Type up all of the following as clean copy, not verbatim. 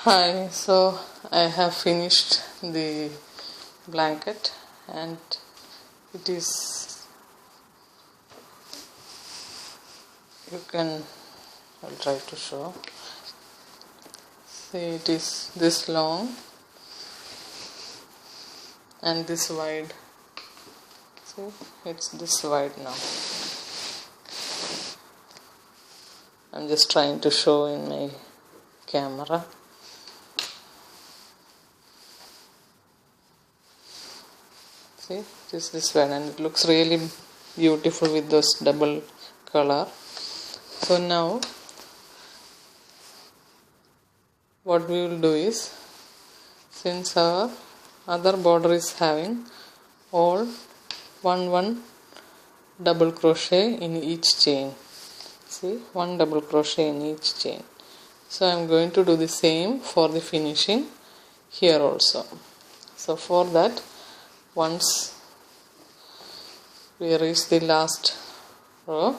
Hi, so I have finished the blanket and it is, I'll try to show. See, it is this long and this wide. See, it's this wide now. I'm just trying to show in my camera. See, it is this one and it looks really beautiful with those double color. So now what we will do is, since our other border is having all one double crochet in each chain. See, one double crochet in each chain. So I am going to do the same for the finishing here also. So for that, once we reach the last row,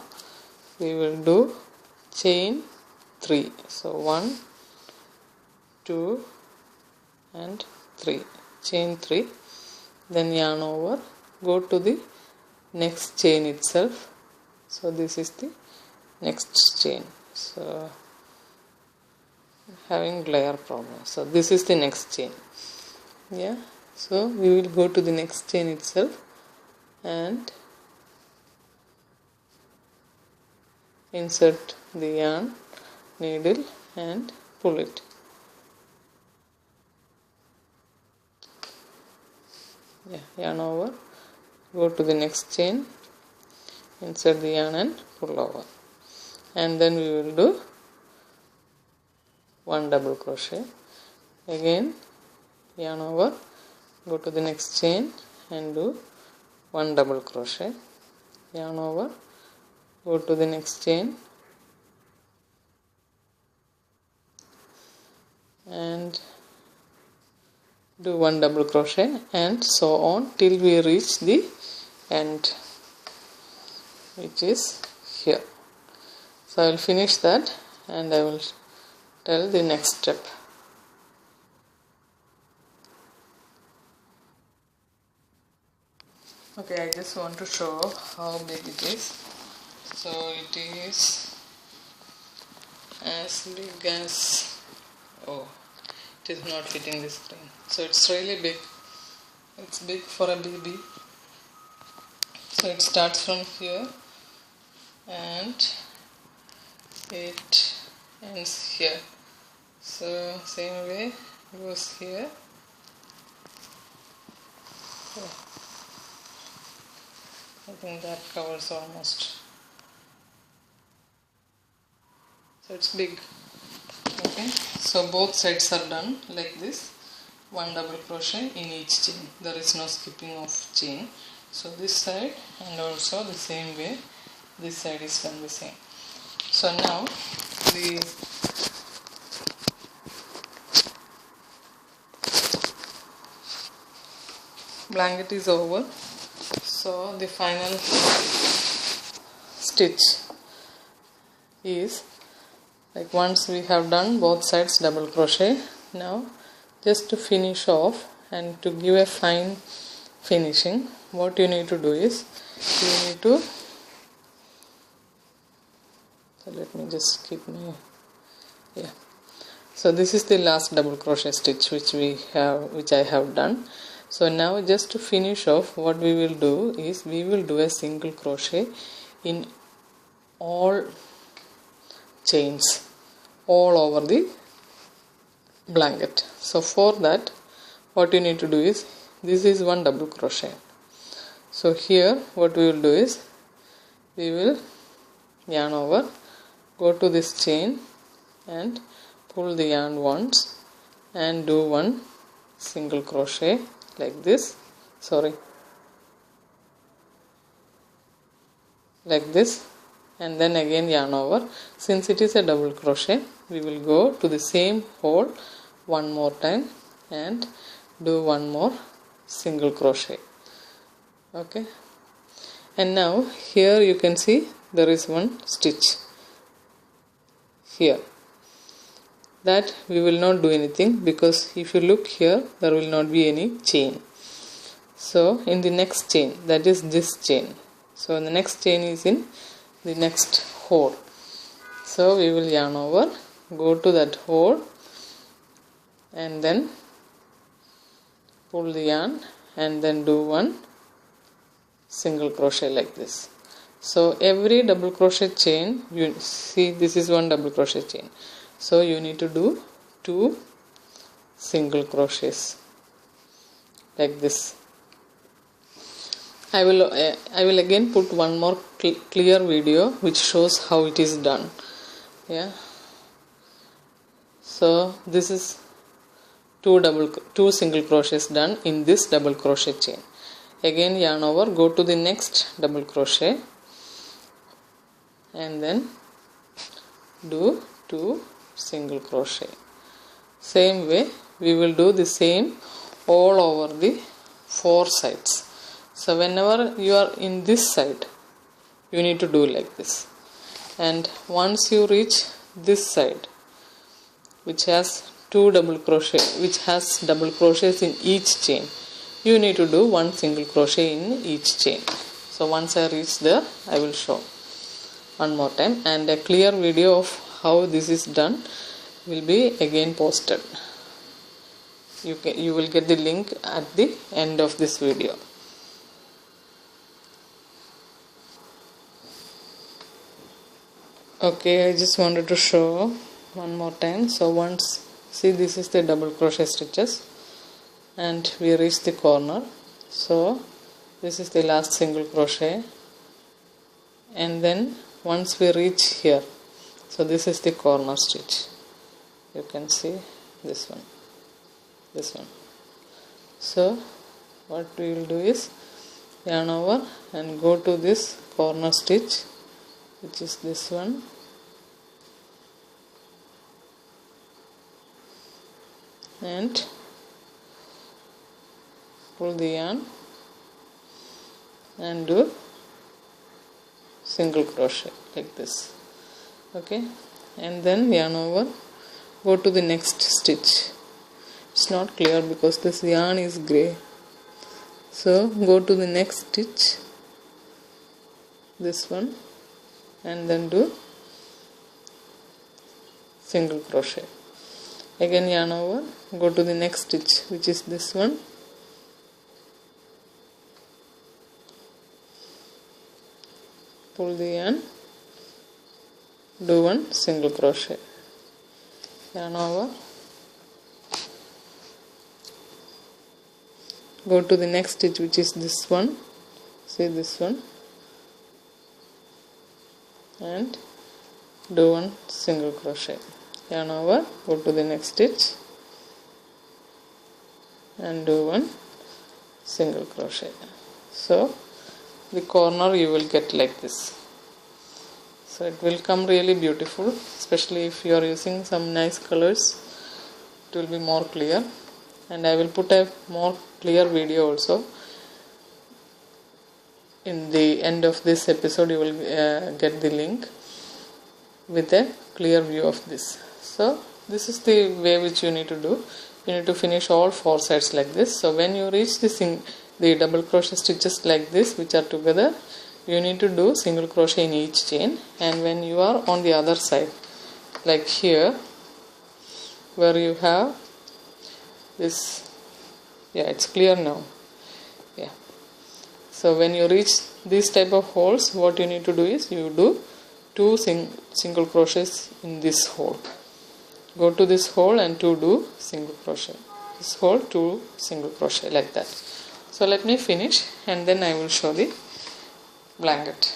we will do chain 3. So 1, 2 and 3, chain 3, then yarn over, go to the next chain itself. So this is the next chain. So having glare problem, so this is the next chain. Yeah, so we will go to the next chain itself and insert the yarn, needle and pull it. Yeah, yarn over, go to the next chain, insert the yarn and pull over, and then we will do one double crochet. Again yarn over, go to the next chain and do one double crochet, yarn over, go to the next chain and do one double crochet, and so on till we reach the end, which is here. So I will finish that and I will tell the next step. Okay, I just want to show how big it is. So it is as big as, oh, it is not fitting the screen. So it's really big. It's big for a baby. So it starts from here and it ends here. So same way goes here. So I think that covers almost. So it's big. Okay, so both sides are done like this, one double crochet in each chain. There is no skipping of chain. So this side and also the same way this side is done the same. So now the blanket is over. So the final stitch is like, once we have done both sides double crochet, now just to finish off and to give a fine finishing, what you need to do is, you need to, so let me just keep my, yeah, so this is the last double crochet stitch which I have done. So now just to finish off, what we will do is, we will do a single crochet in all chains all over the blanket. So for that, what you need to do is, this is one double crochet. So here what we will do is, we will yarn over, go to this chain and pull the yarn once and do one single crochet like this, like this, and then again yarn over. Since it is a double crochet, we will go to the same hole one more time and do one more single crochet. Okay, and now here you can see there is one stitch here. that we will not do anything, because if you look here, there will not be any chain. So in the next chain, that is this chain, so the next chain is in the next hole. So we will yarn over, go to that hole, and then pull the yarn and then do one single crochet like this. So every double crochet chain, you see this is one double crochet chain, so you need to do 2 single crochets like this. I will again put one more clear video which shows how it is done. Yeah, so this is 2 single crochets done in this double crochet chain. Again yarn over, go to the next double crochet, and then do 2 single crochet. Same way we will do the same all over the 4 sides. So whenever you are in this side, you need to do like this, and once you reach this side, which has double crochets in each chain, you need to do 1 single crochet in each chain. So once I reach there, I will show one more time, and a clear video of how this is done will be again posted. You will get the link at the end of this video. Okay, I just wanted to show one more time. So once, see, this is the double crochet stitches, and we reach the corner. So this is the last single crochet, and then once we reach here, so this is the corner stitch. You can see this one. So what we will do is yarn over and go to this corner stitch, which is this one, and pull the yarn and do single crochet like this. Okay, and then yarn over, go to the next stitch. It's not clear because this yarn is grey, so go to the next stitch, this one, and then do single crochet. Again yarn over, go to the next stitch, which is this one, pull the yarn, do 1 single crochet, yarn over, go to the next stitch, which is this one, see this one, and do 1 single crochet, yarn over, go to the next stitch and do 1 single crochet. So the corner you will get like this. So it will come really beautiful, especially if you are using some nice colors. It will be more clear, and I will put a more clear video also. In the end of this episode you will get the link with a clear view of this. So this is the way which you need to do. You need to finish all 4 sides like this. So when you reach the double crochet stitches like this, which are together, you need to do single crochet in each chain. And when you are on the other side, like here, where you have this, yeah, it's clear now. Yeah, so when you reach these type of holes, what you need to do is you do 2 single crochets in this hole. Go to this hole and 2 do single crochet, this hole 2 single crochet, like that. So let me finish and then I will show the blanket.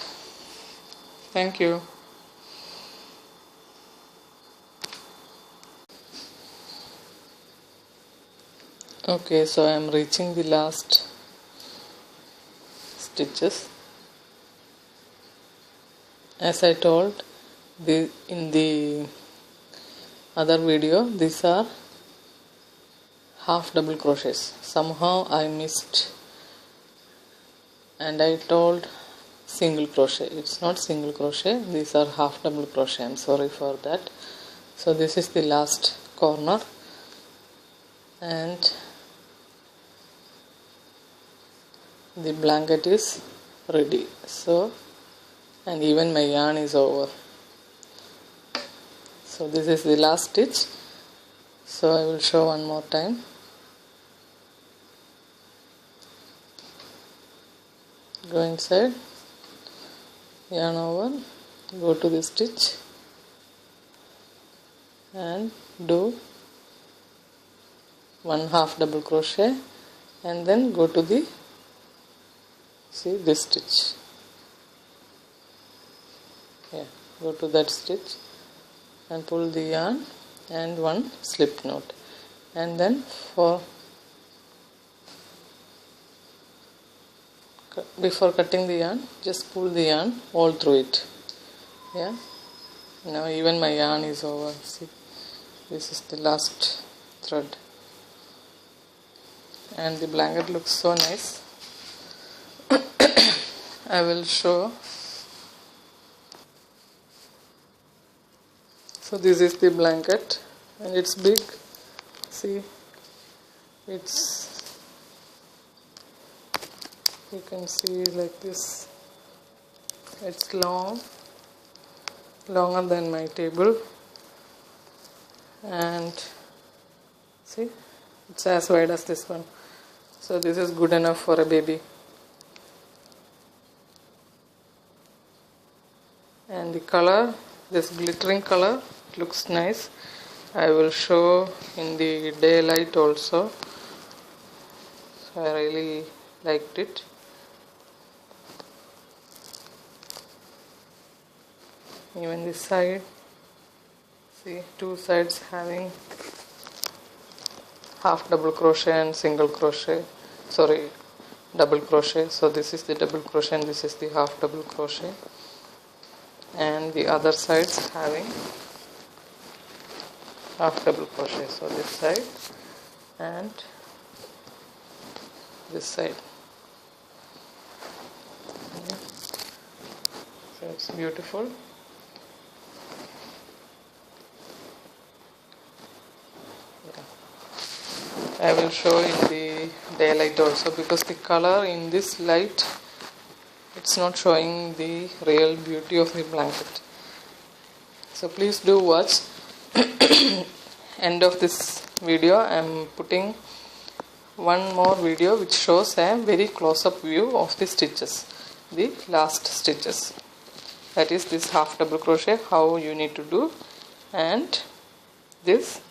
Thank you. Okay, so I am reaching the last stitches. As I told in the other video, these are half double crochets. Somehow I missed and I told single crochet. It's not single crochet, these are half double crochet. I'm sorry for that. So this is the last corner, and the blanket is ready. So, and even my yarn is over. So this is the last stitch. So I will show one more time. Go inside, yarn over, go to the stitch and do 1/2 double crochet, and then go to the, see this stitch, yeah, go to that stitch and pull the yarn and one slip knot, and then before cutting the yarn, just pull the yarn all through it. Yeah, now even my yarn is over. See, this is the last thread, and the blanket looks so nice. I will show. So this is the blanket, and it's big. See, it's, you can see like this. It's longer than my table, and see, it's as wide as this one. So this is good enough for a baby. And the color, this glittering color, it looks nice. I will show in the daylight also. So I really liked it. Even this side, see, two sides having half double crochet and single crochet, sorry, double crochet. So this is the double crochet and this is the half double crochet, and the other sides having half double crochet. So this side and this side. So it's beautiful. I will show in the daylight also, because the color in this light, it's not showing the real beauty of the blanket. So please do watch. End of this video I am putting one more video which shows a very close-up view of the stitches, the last stitches. That is this half double crochet, how you need to do, and this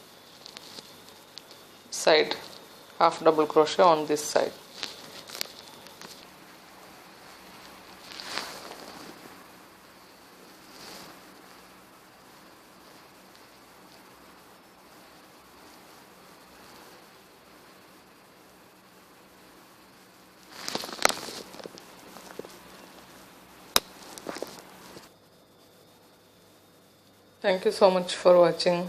side half double crochet on this side. Thank you so much for watching.